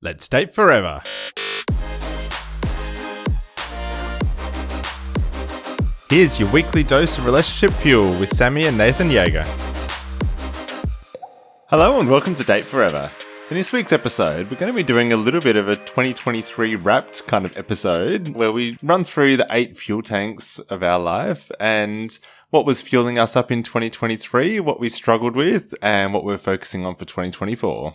Let's date forever. Here's your weekly dose of relationship fuel with Sammi and Nathan Jaeger. Hello and welcome to Date Forever. In this week's episode, we're going to be doing a little bit of a 2023 wrapped kind of episode where we run through the 8 fuel tanks of our life and what was fueling us up in 2023, what we struggled with, and what we're focusing on for 2024.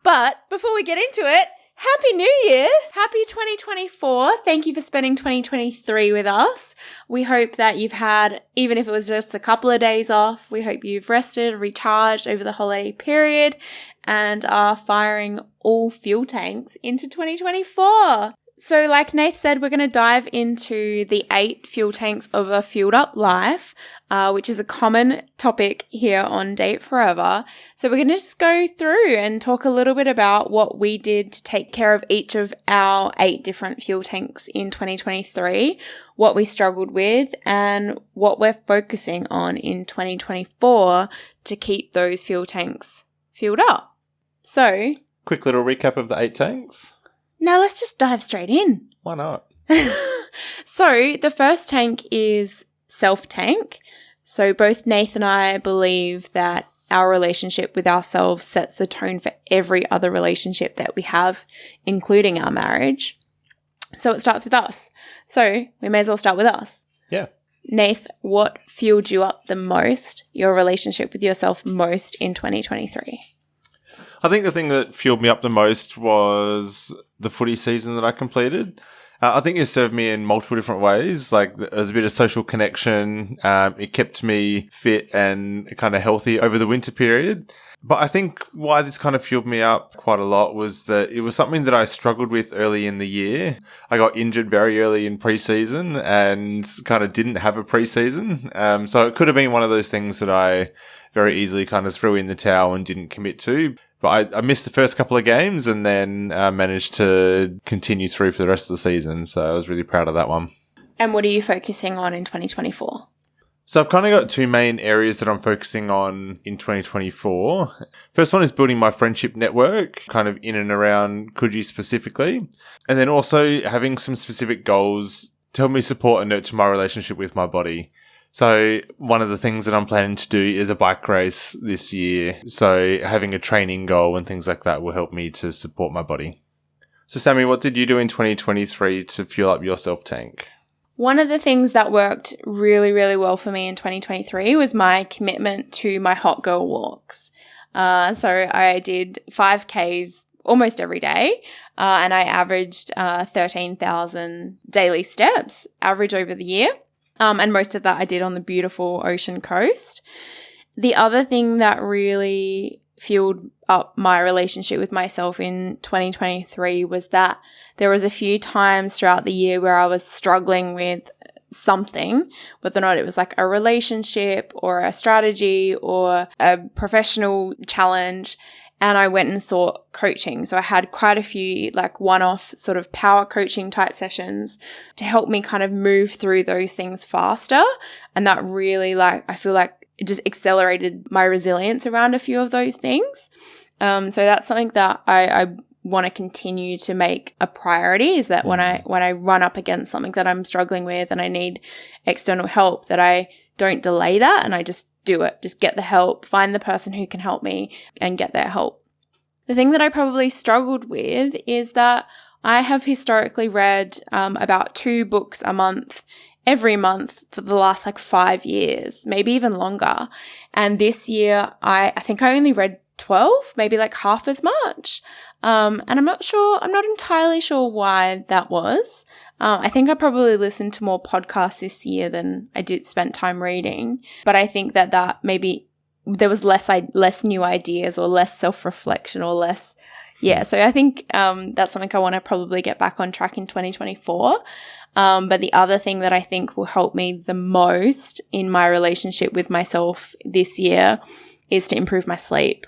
But before we get into it, Happy New Year! Happy 2024. Thank you for spending 2023 with us. We hope that you've had, even if it was just a couple of days off, we hope you've rested, recharged over the holiday period, and are firing all fuel tanks into 2024. So like Nath said, we're going to dive into the 8 fuel tanks of a fueled up life, which is a common topic here on Date Forever. So we're going to just go through and talk a little bit about what we did to take care of each of our 8 different fuel tanks in 2023, what we struggled with, and what we're focusing on in 2024 to keep those fuel tanks fueled up. So, Quick little recap of the 8 tanks. Now let's just dive straight in. Why not? So the first tank is self-tank. So both Nath and I believe that our relationship with ourselves sets the tone for every other relationship that we have, including our marriage. So it starts with us. So we may as well start with us. Yeah. Nath, what fueled you up the most, your relationship with yourself most in 2023? I think the thing that fueled me up the most was the footy season that I completed. I think it served me in multiple different ways. Like, there's a bit of social connection. It kept me fit and kind of healthy over the winter period. But I think why this kind of fueled me up quite a lot was that it was something that I struggled with early in the year. I got injured very early in pre-season and kind of didn't have a pre-season. So it could have been one of those things that I very easily kind of threw in the towel and didn't commit to. But I missed the first couple of games and then managed to continue through for the rest of the season. So I was really proud of that one. And what are you focusing on in 2024? So I've kind of got 2 main areas that I'm focusing on in 2024. First one is building my friendship network, kind of in and around Coogee specifically. And then also having some specific goals to help me support and nurture my relationship with my body. So one of the things that I'm planning to do is a bike race this year. So having a training goal and things like that will help me to support my body. So Sammi, what did you do in 2023 to fuel up your self-tank? One of the things that worked really, really well for me in 2023 was my commitment to my hot girl walks. So I did 5Ks almost every day, and I averaged 13,000 daily steps average over the year. And most of that I did on the beautiful ocean coast. The other thing that really fueled up my relationship with myself in 2023 was that there was a few times throughout the year where I was struggling with something, whether or not it was like a relationship or a strategy or a professional challenge. And I went and sought coaching. So I had quite a few like one-off sort of power coaching type sessions to help me kind of move through those things faster. And that really I feel like it just accelerated my resilience around a few of those things. So that's something that I want to continue to make a priority, is that when I run up against something that I'm struggling with and I need external help, that I don't delay that and I just do it. Just get the help, find the person who can help me and get their help. The thing that I probably struggled with is that I have historically read about 2 books a month, every month for the last 5 years, maybe even longer. And this year, I think I only read 12, maybe half as much. And I'm not entirely sure why that was. I think I probably listened to more podcasts this year than I did spend time reading. But I think that maybe there was less new ideas or less self-reflection or less. Yeah, so I think that's something I want to probably get back on track in 2024. But the other thing that I think will help me the most in my relationship with myself this year is to improve my sleep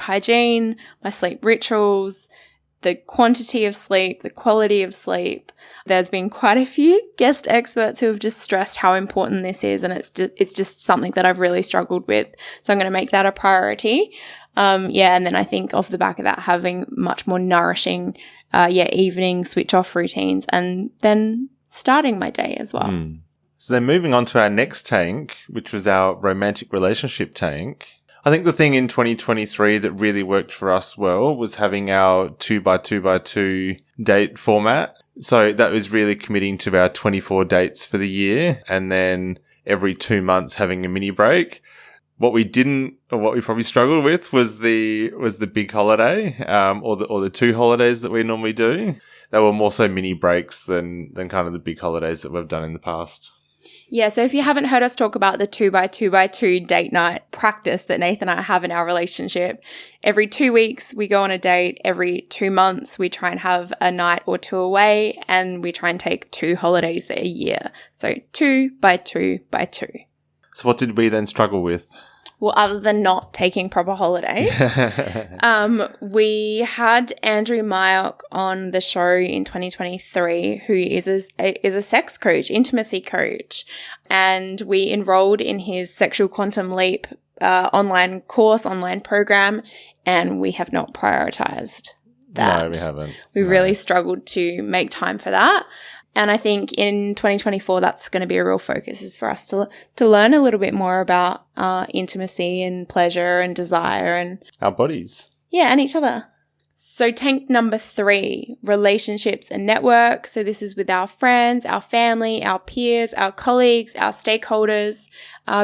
hygiene, my sleep rituals, the quantity of sleep, the quality of sleep. There's been quite a few guest experts who have just stressed how important this is, and it's just something that I've really struggled with. So I'm going to make that a priority. And then I think off the back of that, having much more nourishing, evening switch off routines, and then starting my day as well. So then moving on to our next tank, which was our romantic relationship tank. I think the thing in 2023 that really worked for us well was having our 2x2x2 date format. So that was really committing to our 24 dates for the year, and then every 2 months having a mini break. What we probably struggled with was the big holiday, or the 2 holidays that we normally do. They were more so mini breaks than kind of the big holidays that we've done in the past. Yeah, so if you haven't heard us talk about the 2x2x2 date night practice that Nathan and I have in our relationship, every 2 weeks we go on a date, every 2 months we try and have a night or 2 away, and we try and take 2 holidays a year. So 2x2x2. So what did we then struggle with? Well, other than not taking proper holidays, we had Andrew Myok on the show in 2023, who is a sex coach, intimacy coach, and we enrolled in his Sexual Quantum Leap online program, and we have not prioritized that. No, we haven't. We really struggled to make time for that. And I think in 2024, that's going to be a real focus, is for us to learn a little bit more about intimacy and pleasure and desire and our bodies. Yeah, and each other. So tank number 3, relationships and network. So this is with our friends, our family, our peers, our colleagues, our stakeholders,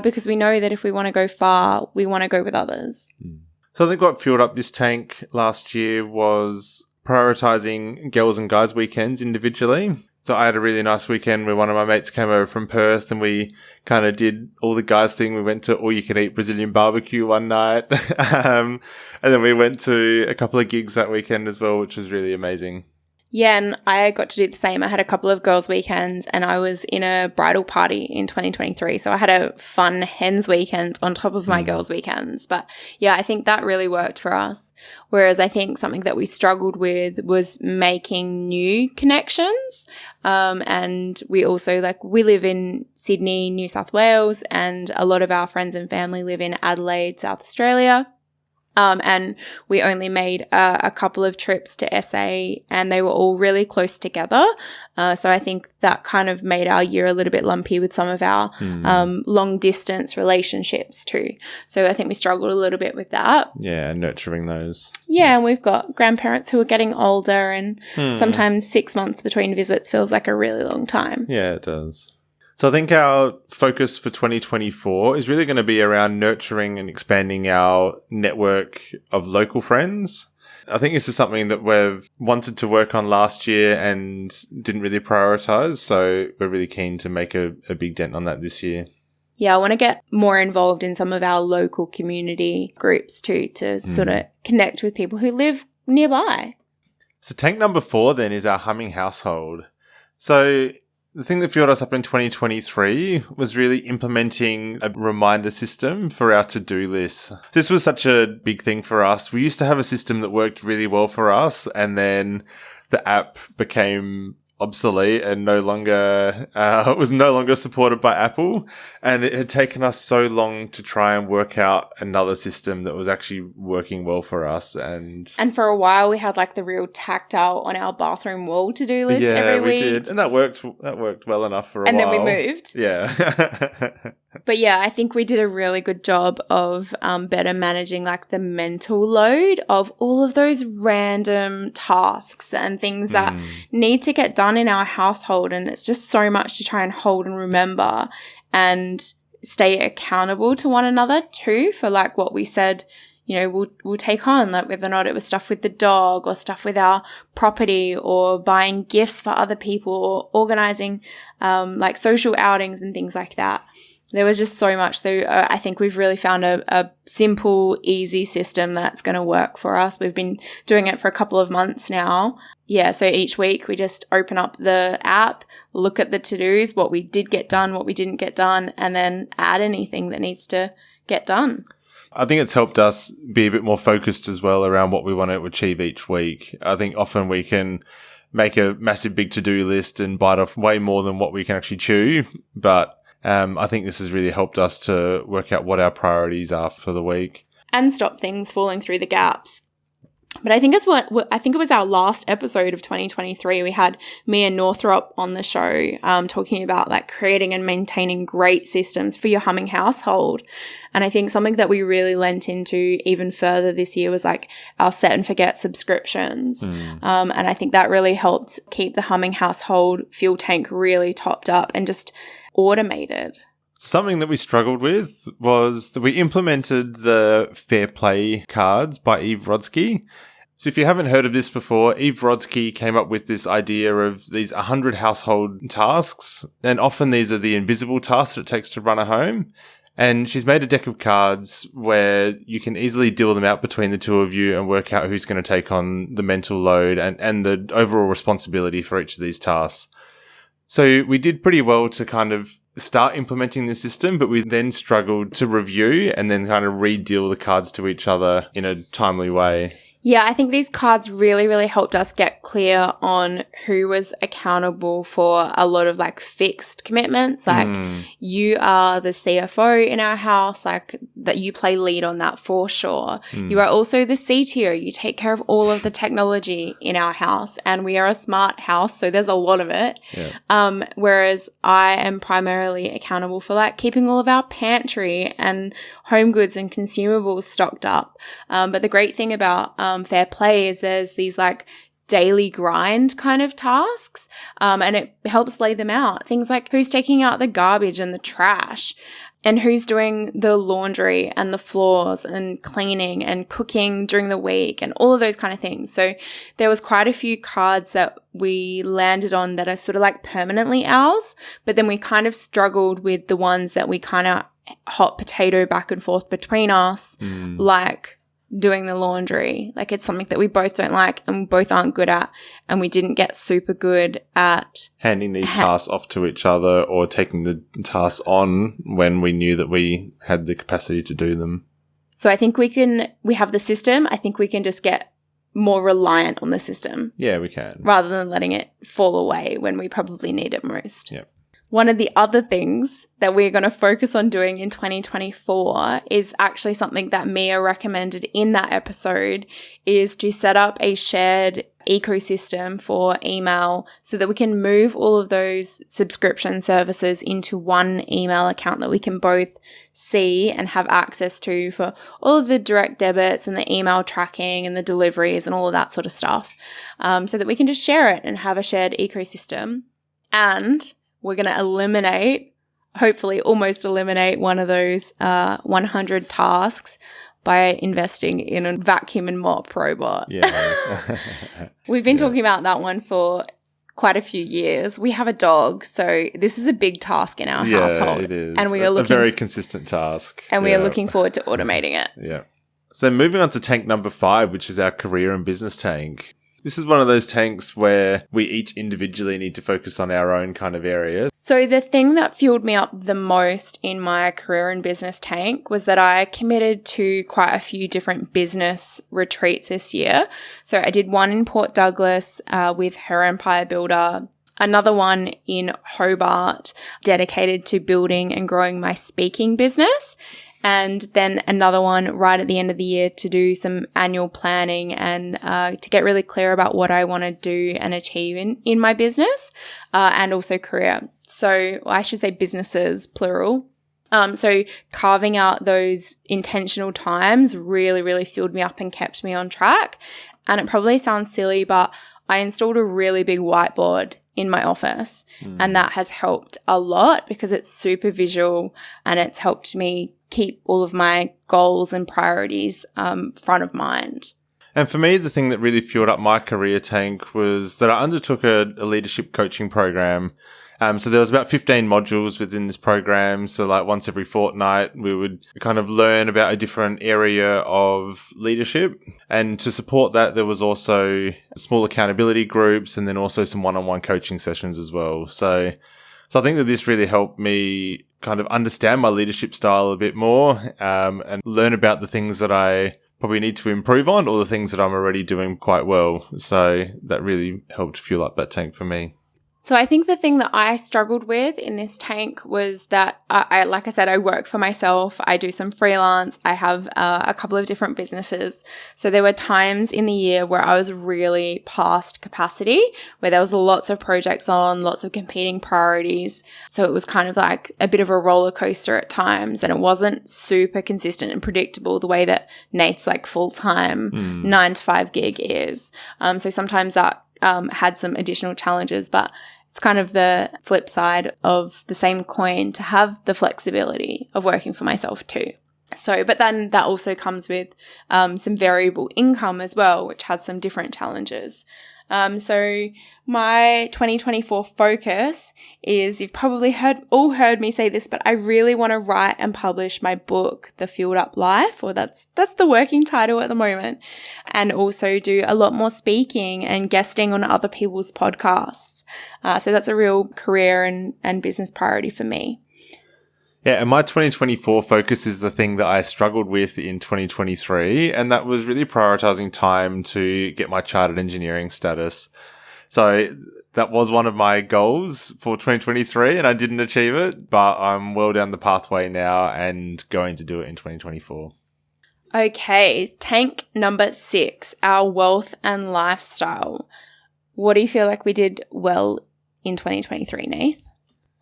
because we know that if we want to go far, we want to go with others. So I think what fueled up this tank last year was prioritizing girls and guys weekends individually. So I had a really nice weekend where one of my mates came over from Perth and we kind of did all the guys thing. We went to all-you-can-eat Brazilian barbecue one night. And then we went to a couple of gigs that weekend as well, which was really amazing. Yeah, and I got to do the same. I had a couple of girls' weekends and I was in a bridal party in 2023. So I had a fun hens weekend on top of my girls' weekends. But yeah, I think that really worked for us. Whereas I think something that we struggled with was making new connections. And we also, we live in Sydney, New South Wales, and a lot of our friends and family live in Adelaide, South Australia. And we only made a couple of trips to SA, and they were all really close together. So I think that kind of made our year a little bit lumpy with some of our long distance relationships too. So I think we struggled a little bit with that. Yeah, nurturing those. Yeah, and we've got grandparents who are getting older, and sometimes 6 months between visits feels like a really long time. Yeah, it does. So I think our focus for 2024 is really going to be around nurturing and expanding our network of local friends. I think this is something that we've wanted to work on last year and didn't really prioritize. So we're really keen to make a big dent on that this year. Yeah, I want to get more involved in some of our local community groups too, to sort of connect with people who live nearby. So tank number 4 then is our humming household. So the thing that fueled us up in 2023 was really implementing a reminder system for our to-do list. This was such a big thing for us. We used to have a system that worked really well for us, and then the app became obsolete and was no longer supported by Apple. And it had taken us so long to try and work out another system that was actually working well for us. And for a while we had the real tactile on our bathroom wall to-do list every week. Yeah, we did. And that worked well enough for a while. And then we moved. Yeah. But yeah, I think we did a really good job of better managing the mental load of all of those random tasks and things that need to get done in our household. And it's just so much to try and hold and remember and stay accountable to one another too for what we said, we'll take on, whether or not it was stuff with the dog or stuff with our property or buying gifts for other people or organizing social outings and things like that. There was just so much. So I think we've really found a simple, easy system that's going to work for us. We've been doing it for a couple of months now. Yeah, so each week we just open up the app, look at the to-dos, what we did get done, what we didn't get done, and then add anything that needs to get done. I think it's helped us be a bit more focused as well around what we want to achieve each week. I think often we can make a massive big to-do list and bite off way more than what we can actually chew, but I think this has really helped us to work out what our priorities are for the week. and stop things falling through the gaps. But I think it was our last episode of 2023. We had Mia Northrop on the show talking about like creating and maintaining great systems for your humming household. And I think something that we really lent into even further this year was like our set and forget subscriptions. And I think that really helped keep the humming household fuel tank really topped up and just automated. Something that we struggled with was that we implemented the Fair Play cards by Eve Rodsky. So if you haven't heard of this before, Eve Rodsky came up with this idea of these 100 household tasks, and often these are the invisible tasks that it takes to run a home. And she's made a deck of cards where you can easily deal them out between the two of you and work out who's going to take on the mental load and the overall responsibility for each of these tasks. So we did pretty well to kind of start implementing the system, but we then struggled to review and then kind of re-deal the cards to each other in a timely way. Yeah, I think these cards really, really helped us get clear on who was accountable for a lot of like fixed commitments. Like you are the CFO in our house, like that you play lead on that for sure. You are also the CTO. You take care of all of the technology in our house, and we are a smart house, so there's a lot of it. Yeah. Whereas I am primarily accountable for like keeping all of our pantry and home goods and consumables stocked up. But the great thing about Fair Play is there's these like daily grind kind of tasks, and it helps lay them out. Things like who's taking out the garbage and the trash, and who's doing the laundry and the floors and cleaning and cooking during the week and all of those kind of things. So there was quite a few cards that we landed on that are sort of like permanently ours, but then we kind of struggled with the ones that we kind of hot potato back and forth between us, like doing the laundry. Like it's something that we both don't like and we both aren't good at, and we didn't get super good at handing these tasks off to each other or taking the tasks on when we knew that we had the capacity to do them. So I think we have the system. I think we can just get more reliant on the system. Yeah, we can. Rather than letting it fall away when we probably need it most. Yep. One of the other things that we're going to focus on doing in 2024 is actually something that Mia recommended in that episode, is to set up a shared ecosystem for email so that we can move all of those subscription services into one email account that we can both see and have access to for all of the direct debits and the email tracking and the deliveries and all of that sort of stuff, so that we can just share it and have a shared ecosystem. And we're going to hopefully almost eliminate one of those 100 tasks by investing in a vacuum and mop robot. Yeah. We've been talking about that one for quite a few years. We have a dog, so this is a big task in our household. Yeah, it is. And we are a very consistent task. And we are looking forward to automating it. Yeah. So moving on to tank number 5, which is our career and business tank. This is one of those tanks where we each individually need to focus on our own kind of areas. So the thing that fueled me up the most in my career and business tank was that I committed to quite a few different business retreats this year. So I did one in Port Douglas with Her Empire Builder, another one in Hobart dedicated to building and growing my speaking business, and then another one right at the end of the year to do some annual planning and to get really clear about what I want to do and achieve in my business and also career. So I should say businesses, plural. So carving out those intentional times really, really fueled me up and kept me on track. And it probably sounds silly, but I installed a really big whiteboard in my office, and that has helped a lot because it's super visual and it's helped me keep all of my goals and priorities front of mind. And for me, the thing that really fueled up my career tank was that I undertook a leadership coaching program. So there was about 15 modules within this program. So like once every fortnight, we would kind of learn about a different area of leadership. And to support that, there was also small accountability groups and then also some one-on-one coaching sessions as well. So I think that this really helped me kind of understand my leadership style a bit more and learn about the things that I probably need to improve on or the things that I'm already doing quite well. So that really helped fuel up that tank for me. So I think the thing that I struggled with in this tank was that I like I said, I work for myself. I do some freelance. I have a couple of different businesses. So there were times in the year where I was really past capacity, where there was lots of projects on, lots of competing priorities. So it was kind of like a bit of a roller coaster at times, and it wasn't super consistent and predictable the way that Nate's like full-time 9 to 5 gig is. So sometimes that had some additional challenges, but it's kind of the flip side of the same coin to have the flexibility of working for myself too. So, but then that also comes with some variable income as well, which has some different challenges. So my 2024 focus is, you've probably all heard me say this, but I really want to write and publish my book, The Fueled Up Life, or that's the working title at the moment, and also do a lot more speaking and guesting on other people's podcasts. So that's a real career and business priority for me. Yeah, and my 2024 focus is the thing that I struggled with in 2023, and that was really prioritizing time to get my chartered engineering status. So that was one of my goals for 2023, and I didn't achieve it, but I'm well down the pathway now and going to do it in 2024. Okay, tank number 6, our wealth and lifestyle. What do you feel like we did well in 2023, Nath?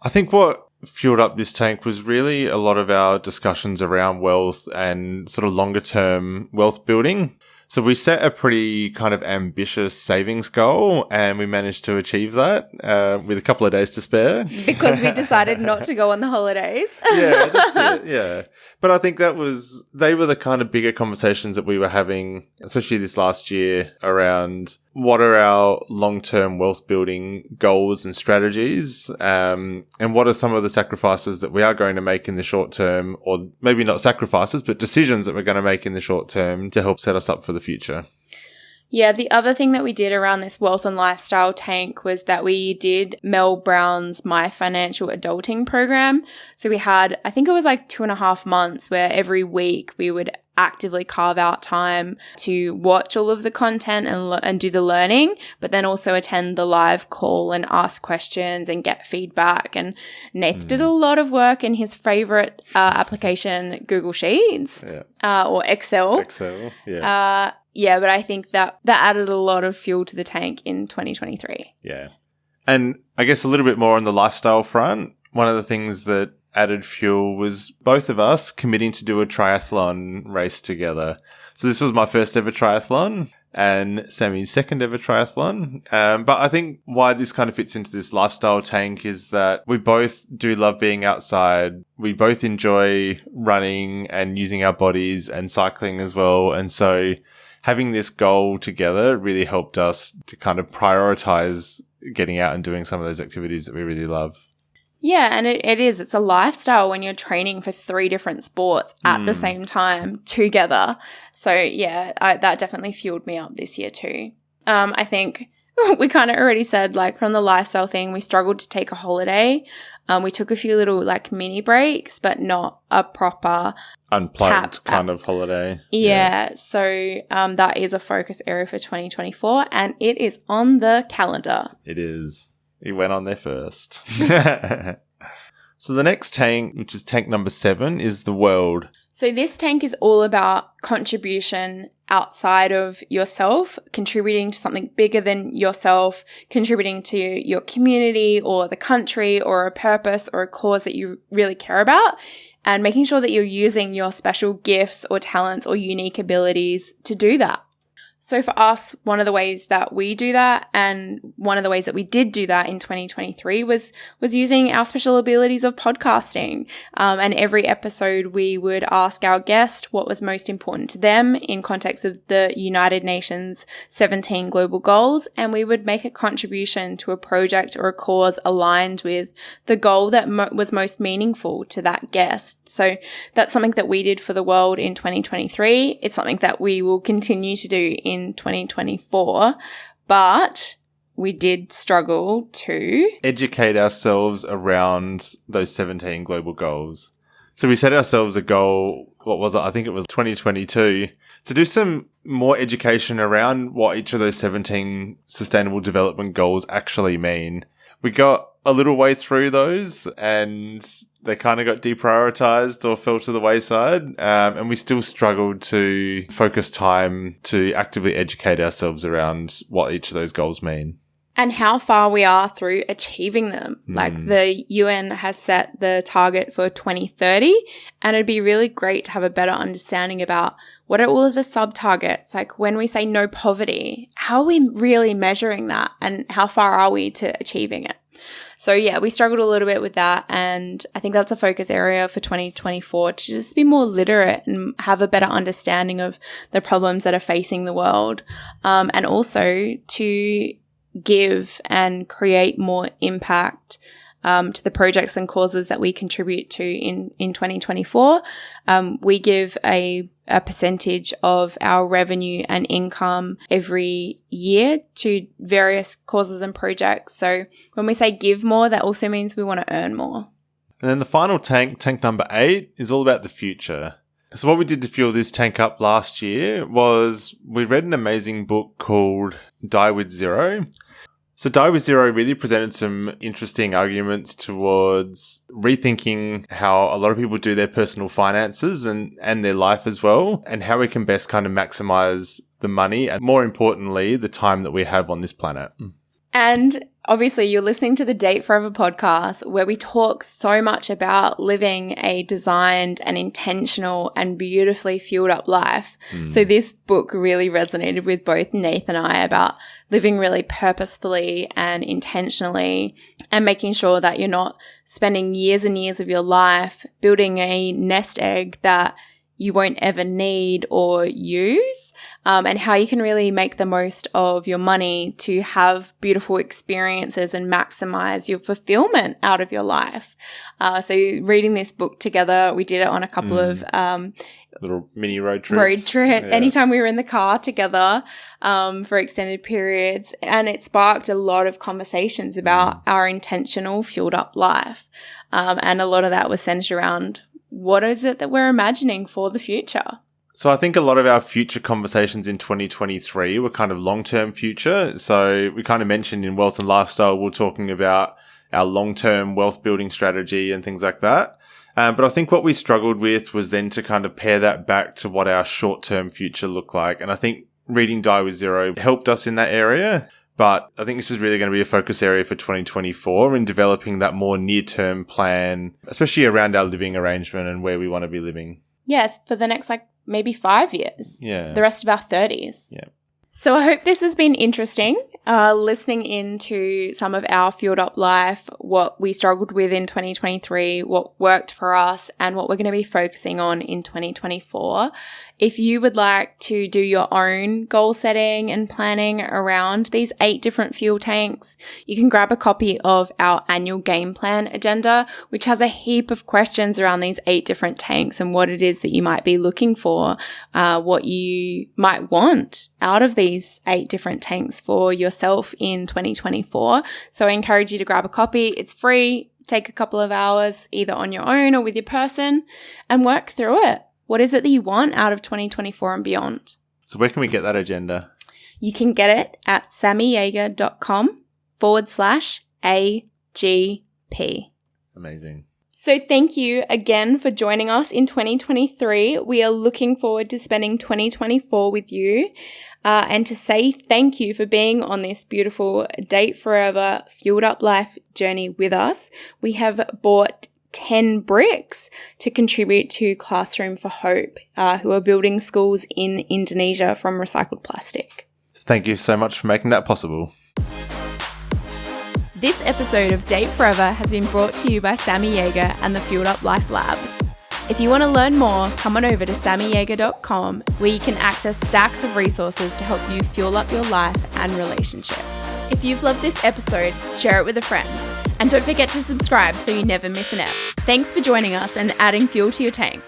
I think what fueled up this tank was really a lot of our discussions around wealth and sort of longer term wealth building. So we set a pretty kind of ambitious savings goal, and we managed to achieve that with a couple of days to spare. Because we decided not to go on the holidays. Yeah, that's it. Yeah. But I think they were the kind of bigger conversations that we were having, especially this last year, around what are our long-term wealth building goals and strategies, and what are some of the sacrifices that we are going to make in the short term, or maybe not sacrifices, but decisions that we're going to make in the short term to help set us up for the future. Yeah, the other thing that we did around this wealth and lifestyle tank was that we did Mel Brown's My Financial Adulting program. So we had, I think it was like 2.5 months where every week we would actively carve out time to watch all of the content and do the learning, but then also attend the live call and ask questions and get feedback. And Nath did a lot of work in his favorite application, Google Sheets, or Excel. Excel, yeah. Yeah, but I think that added a lot of fuel to the tank in 2023. Yeah. And I guess a little bit more on the lifestyle front, one of the things that added fuel was both of us committing to do a triathlon race together. So this was my first ever triathlon and Sammy's second ever triathlon. But I think why this kind of fits into this lifestyle tank is that we both do love being outside. We both enjoy running and using our bodies and cycling as well. And so having this goal together really helped us to kind of prioritize getting out and doing some of those activities that we really love. Yeah, and it's a lifestyle when you're training for 3 different sports at the same time together. So yeah, that definitely fueled me up this year too. I think we kind of already said, like, from the lifestyle thing, we struggled to take a holiday. We took a few little like mini breaks, but not a proper unplugged kind of holiday. Yeah. So that is a focus area for 2024, and it is on the calendar. It is. It went on there first. So the next tank, which is tank number 7, is the world. So this tank is all about contribution outside of yourself, contributing to something bigger than yourself, contributing to your community or the country or a purpose or a cause that you really care about, and making sure that you're using your special gifts or talents or unique abilities to do that. So for us, one of the ways that we do that, and one of the ways that we did do that in 2023 was using our special abilities of podcasting. And every episode we would ask our guest what was most important to them in context of the United Nations 17 global goals, and we would make a contribution to a project or a cause aligned with the goal that was most meaningful to that guest. So that's something that we did for the world in 2023. It's something that we will continue to do in 2024, but we did struggle to educate ourselves around those 17 global goals. So we set ourselves a goal, what was it? I think it was 2022, to do some more education around what each of those 17 sustainable development goals actually mean. We got a little way through those and they kind of got deprioritized or fell to the wayside. And we still struggled to focus time to actively educate ourselves around what each of those goals mean. And how far we are through achieving them. Like the UN has set the target for 2030, and it'd be really great to have a better understanding about what are all of the sub-targets. Like when we say no poverty, how are we really measuring that and how far are we to achieving it? So yeah, we struggled a little bit with that, and I think that's a focus area for 2024 to just be more literate and have a better understanding of the problems that are facing the world, and also to give and create more impact to the projects and causes that we contribute to in 2024. We give a percentage of our revenue and income every year to various causes and projects. So when we say give more, that also means we want to earn more. And then the final tank number 8, is all about the future. So what we did to fuel this tank up last year was we read an amazing book called Die with Zero. So Die with Zero really presented some interesting arguments towards rethinking how a lot of people do their personal finances and their life as well, and how we can best kind of maximize the money and, more importantly, the time that we have on this planet. And obviously, you're listening to the Date Forever podcast, where we talk so much about living a designed and intentional and beautifully fueled up life. So this book really resonated with both Nath and I about living really purposefully and intentionally, and making sure that you're not spending years and years of your life building a nest egg that you won't ever need or use, and how you can really make the most of your money to have beautiful experiences and maximize your fulfillment out of your life. So reading this book together, we did it on a couple of little mini road trips. Anytime we were in the car together for extended periods, and it sparked a lot of conversations about our intentional fueled up life, and a lot of that was centered around what is it that we're imagining for the future? So I think a lot of our future conversations in 2023 were kind of long-term future. So we kind of mentioned in Wealth and Lifestyle, we're talking about our long-term wealth building strategy and things like that. But I think what we struggled with was then to kind of pair that back to what our short-term future looked like. And I think reading Die with Zero helped us in that area. But I think this is really going to be a focus area for 2024 in developing that more near-term plan, especially around our living arrangement and where we want to be living. Yes, for the next maybe 5 years. Yeah. The rest of our 30s. Yeah. So I hope this has been interesting, listening into some of our fueled up life, what we struggled with in 2023, what worked for us, and what we're going to be focusing on in 2024. If you would like to do your own goal setting and planning around these 8 different fuel tanks, you can grab a copy of our annual game plan agenda, which has a heap of questions around these 8 different tanks and what it is that you might be looking for, what you might want out of these 8 different tanks for yourself in 2024. So I encourage you to grab a copy. It's free. Take a couple of hours either on your own or with your person and work through it. What is it that you want out of 2024 and beyond? So where can we get that agenda? You can get it at sammyjaeger.com/AGP. Amazing. So thank you again for joining us in 2023. We are looking forward to spending 2024 with you, and to say thank you for being on this beautiful Date Forever Fueled Up Life journey with us. We have bought 10 bricks to contribute to Classroom for Hope, who are building schools in Indonesia from recycled plastic. So thank you so much for making that possible. This episode of Date Forever has been brought to you by Sammi Jaeger and the Fueled Up Life Lab. If you want to learn more, come on over to sammyjaeger.com, where you can access stacks of resources to help you fuel up your life and relationship. If you've loved this episode, share it with a friend. And don't forget to subscribe so you never miss an ep. Thanks for joining us and adding fuel to your tank.